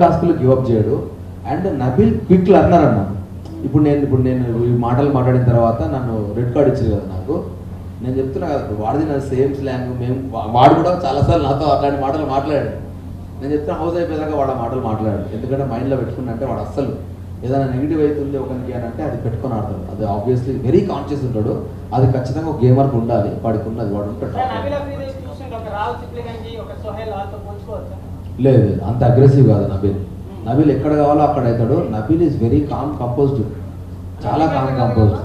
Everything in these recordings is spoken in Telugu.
టాస్క్లు గివప్ చేయడు. అండ్ నబిల్ క్విక్ లర్నర్ అన్న. ఇప్పుడు నేను ఈ మాటలు మాట్లాడిన తర్వాత నన్ను రెడ్ కార్డ్ ఇచ్చారు కదా నాకు. నేను చెప్తున్నా కదా, వాడిది నా సేమ్ స్లాంగ్. వాడు కూడా చాలాసార్లు నాతో అట్లాంటి మాటలు మాట్లాడాడు. నేను చెప్తున్నా హౌస్ అయిపోయేదాకా వాడు మాటలు మాట్లాడాడు. ఎందుకంటే మైండ్లో పెట్టుకున్నా అంటే వాడు అస్సలు ఏదైనా నెగిటివ్ అవుతుంది ఒకరికి అని అంటే అది పెట్టుకొని ఆడతాడు. అది ఆబ్వియస్లీ వెరీ కాన్షియస్ ఉంటాడు. అది ఖచ్చితంగా ఒక గేమర్కి ఉండాలి. వాడికి ఉన్నది, వాడు ఉంటాడు. లేదు, అంత అగ్రెసివ్ కాదు నబీల్. నబీల్ ఎక్కడ కావాలో అక్కడ అవుతాడు. Nabeel is very calm composed, చాలా కామ్ కంపోజ్డ్.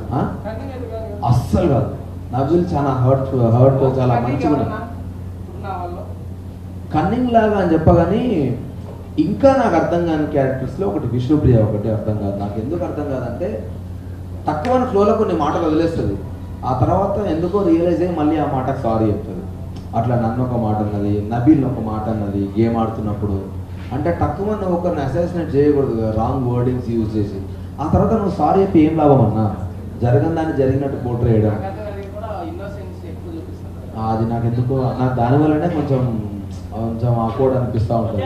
అస్సలు కాదు. నబీల్ చాలా హర్ట్ చాలా మంచిగా కన్నింగ్ లాగా అని చెప్పగాని ఇంకా నాకు అర్థం కాని క్యారెక్టర్స్లో ఒకటి విష్ణుప్రియ ఒకటి అర్థం కాదు. నాకు ఎందుకు అర్థం కాదంటే తక్కువ ఫ్లోలో కొన్ని మాటలు వదిలేస్తుంది. ఆ తర్వాత ఎందుకో రియలైజ్ అయ్యి మళ్ళీ ఆ మాటకు సారీ చెప్తుంది. అట్లా నన్ను ఒక మాట అన్నది, నబీల్ని ఒక మాట అన్నది గేమ్ ఆడుతున్నప్పుడు. అంటే తక్కువ నువ్వు ఒకరిని అసాసినేట్ చేయకూడదు, రాంగ్ వర్డింగ్స్ యూజ్ చేసి. ఆ తర్వాత నువ్వు సారీ చెప్పి ఏం లాభం అన్నా? జరగని దాన్ని జరిగినట్టు పోర్ట్రే చేయడం అది నాకు ఎందుకో, నాకు దానివల్లనే కొంచెం ఆకోడ్ అనిపిస్తూ ఉంటుంది.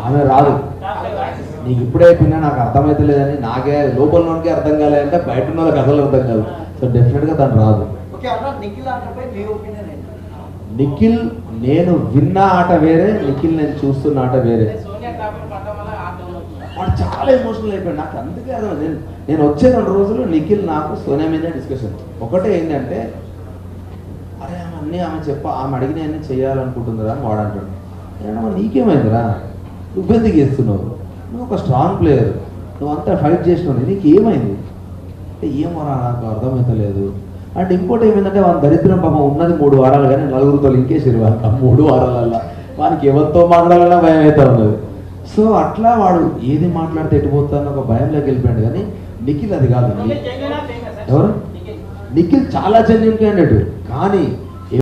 ఆమె రాదు, నీకు ఇప్పుడే అయిపోయినా నాకు అర్థమైతే లేదని నాకే లోపలలోనికే అర్థం కాలేదంటే బయట ఉన్న వాళ్ళకి అసలు అర్థం కాదు. సో డెఫినెట్గా తను రాదు. నిఖిల్ నేను విన్న ఆట వేరే, నిఖిల్ నేను చూస్తున్న ఆట వేరే. వాడు చాలా ఎమోషనల్ అయిపోయాడు. నాకు అందుకే అర్థం. నేను వచ్చే 2 రోజులు నిఖిల్ నాకు సోనియా మీదే డిస్కషన్. ఒకటే ఏంటంటే అరే ఆమె అడిగిన అన్నీ చేయాలనుకుంటుందిరా అని వాడు అంటాడు. నేను నీకేమైందిరా, నువ్వెందుకు చేస్తున్నావు? నువ్వు ఒక స్ట్రాంగ్ ప్లేయర్, నువ్వు అంతా ఫైట్ చేసినావు, నీకు ఏమైంది అంటే ఏమోరా నాకు అర్థమవుతలేదు. అంటే ఇంకోటి ఏమైందంటే వాని దరిద్రం పాపం ఉన్నది 3 వారాలు కానీ 4గురితో ఇంకేసారు వాళ్ళకి. ఆ 3 వారాలల్లో వానికి ఎవరితో మాట్లాడాలన్నా భయం అవుతా ఉన్నది. సో అట్లా వాడు ఏది మాట్లాడితే ఎటుపోతానో ఒక భయంలోకి వెళ్ళిపోయాడు. కానీ నిఖిల్ అది కాదు. ఎవరు? నిఖిల్ చాలా జెన్యూన్ క్యాండిడేట్. కానీ